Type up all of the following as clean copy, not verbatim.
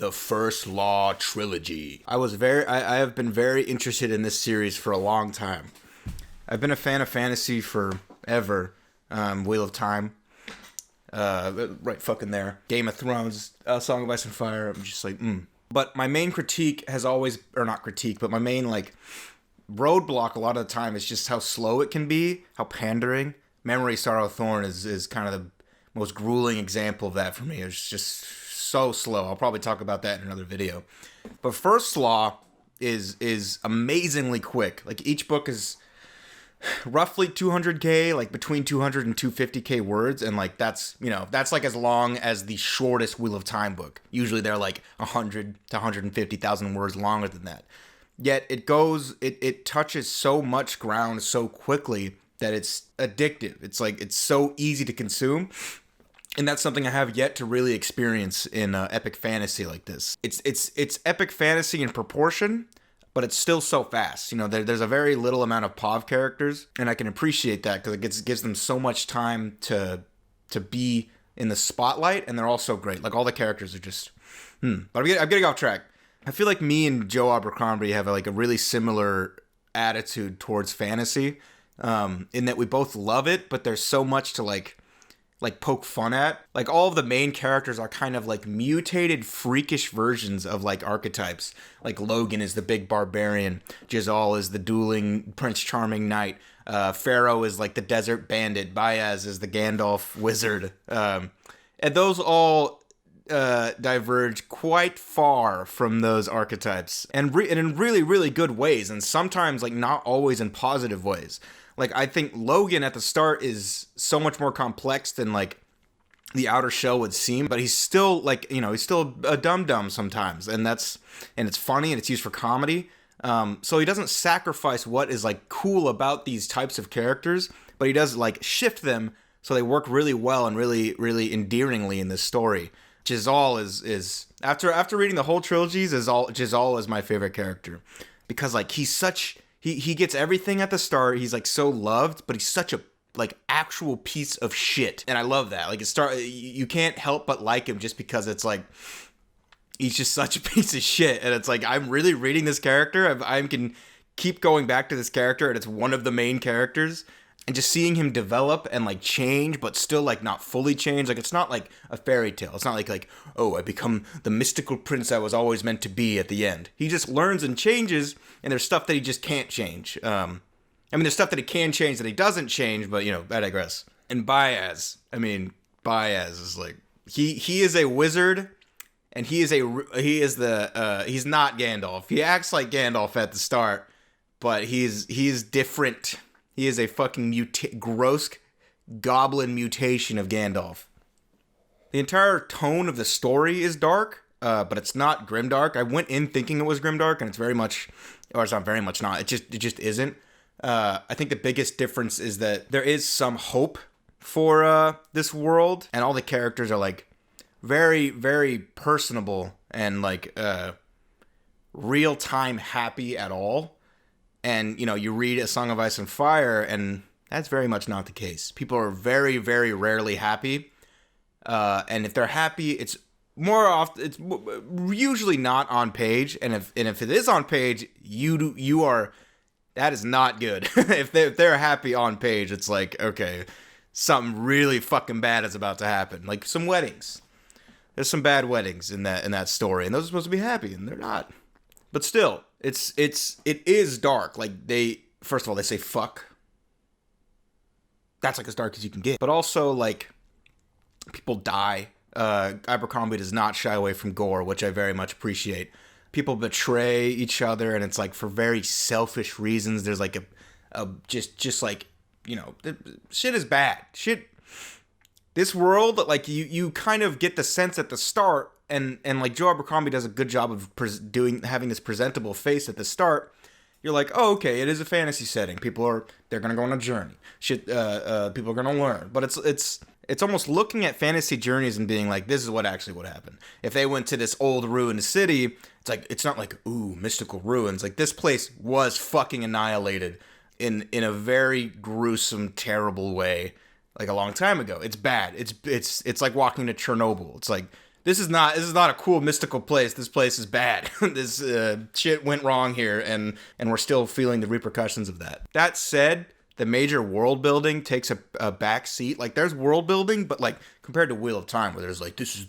The First Law Trilogy. I have been very interested in this series for a long time. I've been a fan of fantasy forever. Wheel of Time. Right fucking there. Game of Thrones, Song of Ice and Fire. I'm just like, But my main critique has always, or not critique, but my main, roadblock a lot of the time is just how slow it can be, how pandering. Memory, Sorrow, Thorn is kind of the most grueling example of that for me. It's just so slow. I'll probably talk about that in another video. But First Law is amazingly quick. Like, each book is roughly 200k, like between 200 and 250k words, and that's like as long as the shortest Wheel of Time book. Usually they're like 100 to 150,000 words longer than that. Yet it touches so much ground so quickly that it's addictive. It's so easy to consume. And that's something I have yet to really experience in epic fantasy like this. It's epic fantasy in proportion, but it's still so fast. There's a very little amount of POV characters, and I can appreciate that because it gives them so much time to be in the spotlight, and they're all so great. Like, all the characters are just, But I'm getting off track. I feel like me and Joe Abercrombie have a really similar attitude towards fantasy, in that we both love it, but there's so much to poke fun at. Like, all of the main characters are kind of mutated, freakish versions of archetypes. Like, Logan is the big barbarian, Jezal is the dueling Prince Charming knight, Pharaoh is the desert bandit, Baez is the Gandalf wizard, and those all diverge quite far from those archetypes, and in really, really good ways, and sometimes not always in positive ways. I think Logan at the start is so much more complex than the outer shell would seem, but he's still he's still a dum-dum sometimes, and it's funny, and it's used for comedy. So he doesn't sacrifice what is cool about these types of characters, but he does shift them so they work really well and really, really endearingly in this story. Jezal is after reading the whole trilogies, Jezal is my favorite character, because he's such. He gets everything at the start. He's so loved, but he's such a actual piece of shit, and I love that. You can't help but like him just because it's he's just such a piece of shit, and it's I'm really reading this character. I can keep going back to this character, and it's one of the main characters, and just seeing him develop and change, but still not fully change. It's not a fairy tale. It's not oh, I become the mystical prince I was always meant to be at the end. He just learns and changes, and there's stuff that he just can't change. There's stuff that he can change that he doesn't change, but I digress. And Baez is he is a wizard, and he's not Gandalf. He acts like Gandalf at the start, but he's different. He is a fucking gross goblin mutation of Gandalf. The entire tone of the story is dark, but it's not grimdark. I went in thinking it was grimdark, and it's very much, or it's not very much not. It just isn't. I think the biggest difference is that there is some hope for this world, and all the characters are very, very personable and real time happy at all. And, you read A Song of Ice and Fire, and that's very much not the case. People are very, very rarely happy. And if they're happy, it's more often, it's usually not on page. And if it is on page, that is not good. If they're happy on page, it's okay, something really fucking bad is about to happen. Some weddings. There's some bad weddings in that story, and those are supposed to be happy, and they're not. But still, it is dark. First of all, they say fuck. That's as dark as you can get. But also, people die. Abercrombie does not shy away from gore, which I very much appreciate. People betray each other, and it's for very selfish reasons. There's shit is bad. Shit. This world, you kind of get the sense at the start. And Joe Abercrombie does a good job of having this presentable face at the start. You're oh, okay, it is a fantasy setting. They're gonna go on a journey. People are gonna learn. But it's almost looking at fantasy journeys and being this is what actually would happen. If they went to this old ruined city, it's not ooh, mystical ruins. This place was fucking annihilated in a very gruesome, terrible way, a long time ago. It's bad. It's like walking to Chernobyl. It's this is not a cool mystical place. This place is bad. This shit went wrong here, and we're still feeling the repercussions of that. That said, the major world building takes a back seat. Like, there's world building, but like compared to Wheel of Time, where there's like, this is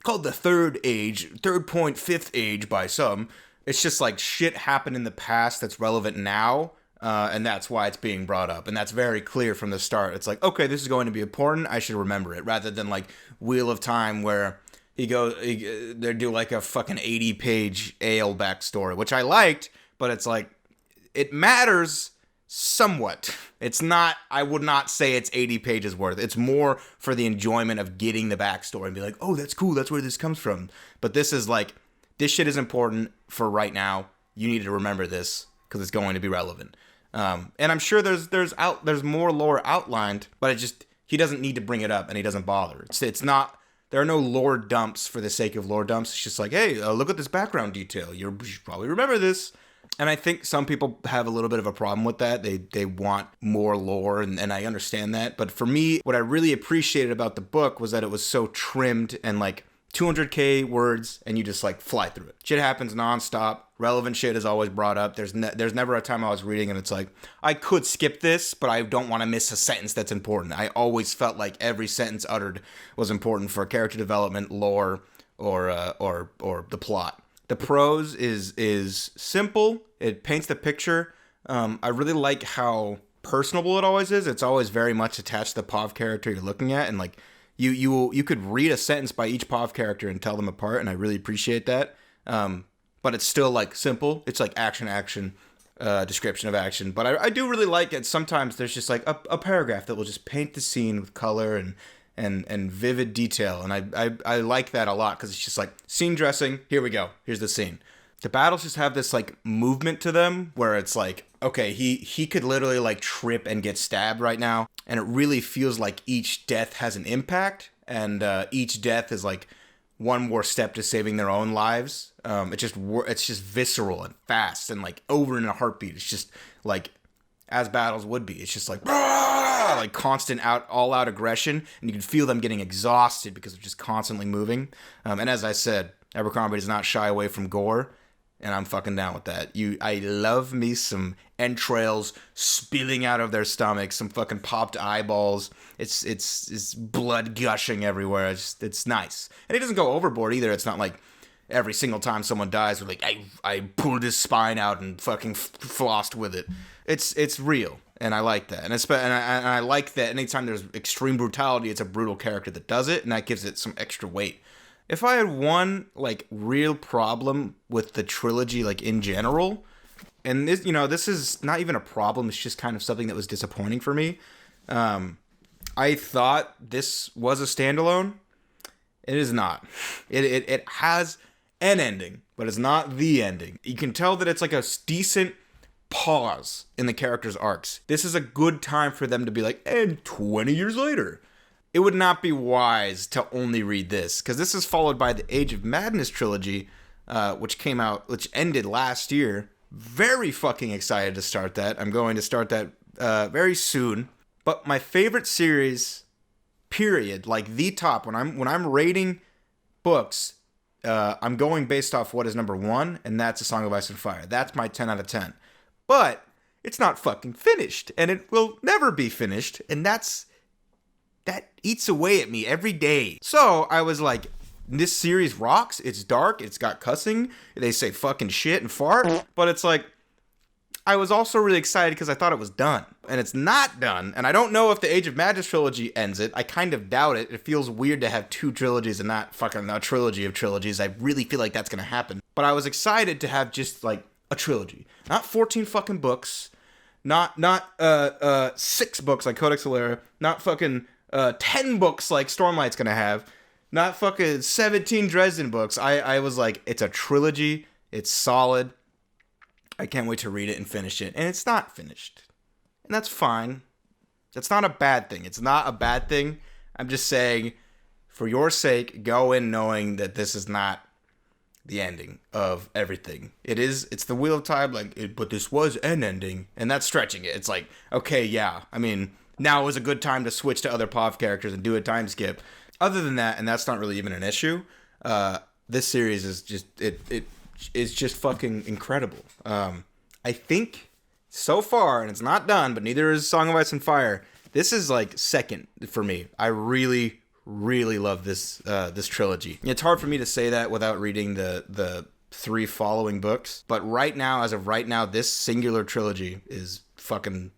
called the third age, third point, fifth age by some. It's just like shit happened in the past that's relevant now, and that's why it's being brought up. And that's very clear from the start. It's like, okay, this is going to be important. I should remember it, rather than like Wheel of Time, where they do like a fucking 80-page ale backstory, which I liked, but it's like, it matters somewhat. It's not, I would not say it's 80 pages worth. It's more for the enjoyment of getting the backstory and be like, oh, that's cool, that's where this comes from. But this is like, this shit is important for right now. You need to remember this because it's going to be relevant. And I'm sure there's more lore outlined, but he doesn't need to bring it up, and he doesn't bother. It's not. There are no lore dumps for the sake of lore dumps. It's just like, hey, look at this background detail. You should probably remember this. And I think some people have a little bit of a problem with that. They want more lore, and I understand that. But for me, what I really appreciated about the book was that it was so trimmed and like 200K words, and you just like fly through it. Shit happens nonstop. Relevant shit is always brought up. There's never a time I was reading and it's like, I could skip this, but I don't want to miss a sentence that's important. I always felt like every sentence uttered was important for character development, lore, or the plot. The prose is simple. It paints the picture. I really like how personable it always is. It's always very much attached to the POV character you're looking at, and like you could read a sentence by each POV character and tell them apart, and I really appreciate that. But it's still like simple. It's like action, description of action. But I do really like it. Sometimes there's just like a paragraph that will just paint the scene with color and vivid detail. And I like that a lot, because it's just like scene dressing. Here we go. Here's the scene. The battles just have this like movement to them where it's like, okay, he could literally like trip and get stabbed right now. And it really feels like each death has an impact. And each death is like one more step to saving their own lives. It's just visceral and fast and like over in a heartbeat. It's just like as battles would be. It's just like like constant all out aggression, and you can feel them getting exhausted because they're just constantly moving. And as I said, Abercrombie does not shy away from gore, and I'm fucking down with that. I love me some entrails spilling out of their stomachs, some fucking popped eyeballs. It's blood gushing everywhere. It's nice, and it doesn't go overboard either. It's not like every single time someone dies, we're like, I pulled his spine out and fucking flossed with it. It's real, and I like that. And I like that anytime there's extreme brutality, it's a brutal character that does it, and that gives it some extra weight. If I had one like real problem with the trilogy, like in general, and this is not even a problem, it's just kind of something that was disappointing for me. I thought this was a standalone. It is not. It has an ending, but it's not the ending. You can tell that it's like a decent pause in the characters' arcs. This is a good time for them to be like, and 20 years later. It would not be wise to only read this, because this is followed by the Age of Madness trilogy, which ended last year. Very fucking excited to start that. I'm going to start that very soon. But my favorite series, period, like the top, when I'm rating books, I'm going based off what is number one, and that's A Song of Ice and Fire. That's my 10 out of 10. But it's not fucking finished, and it will never be finished, and that eats away at me every day. So I was like, this series rocks. It's dark. It's got cussing. They say fucking shit and fart. But it's like, I was also really excited because I thought it was done. And it's not done. And I don't know if the Age of Madness trilogy ends it. I kind of doubt it. It feels weird to have two trilogies and not fucking a trilogy of trilogies. I really feel like that's going to happen. But I was excited to have just like a trilogy. Not 14 fucking books. Not 6 books like Codex Alera. Not fucking 10 books like Stormlight's gonna have. Not fucking 17 Dresden books. I was like, it's a trilogy. It's solid. I can't wait to read it and finish it. And it's not finished. And that's fine. That's not a bad thing. It's not a bad thing. I'm just saying, for your sake, go in knowing that this is not the ending of everything. It's the Wheel of Time, but this was an ending. And that's stretching it. It's like, okay, yeah. I mean, now is a good time to switch to other POV characters and do a time skip. Other than that, and that's not really even an issue, This series is just it is just fucking incredible. I think so far, and it's not done, but neither is Song of Ice and Fire. This is like second for me. I really, really love this this trilogy. It's hard for me to say that without reading the 3 following books. But right now, as of right now, this singular trilogy is fucking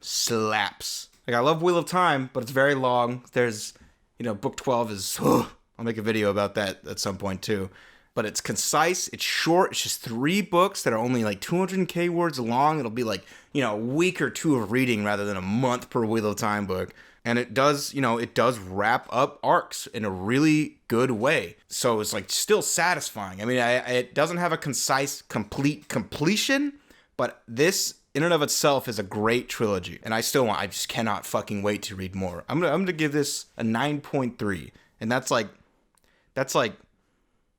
slaps. Like, I love Wheel of Time, but it's very long. There's, book 12 is... I'll make a video about that at some point, too. But it's concise, it's short, it's just 3 books that are only like 200k words long. It'll be like, a week or 2 of reading rather than a month per Wheel of Time book. And it does, it does wrap up arcs in a really good way. So it's like still satisfying. I mean, it doesn't have a concise, complete completion, but this in and of itself is a great trilogy. And I just cannot fucking wait to read more. I'm gonna give this a 9.3. And that's like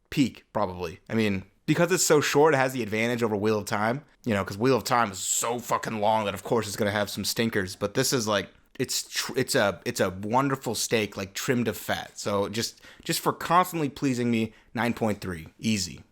peak, probably. I mean, because it's so short, it has the advantage over Wheel of Time. Because Wheel of Time is so fucking long that of course it's gonna have some stinkers. But this is like, it's a wonderful steak, like trimmed to fat. So just for constantly pleasing me, 9.3, easy.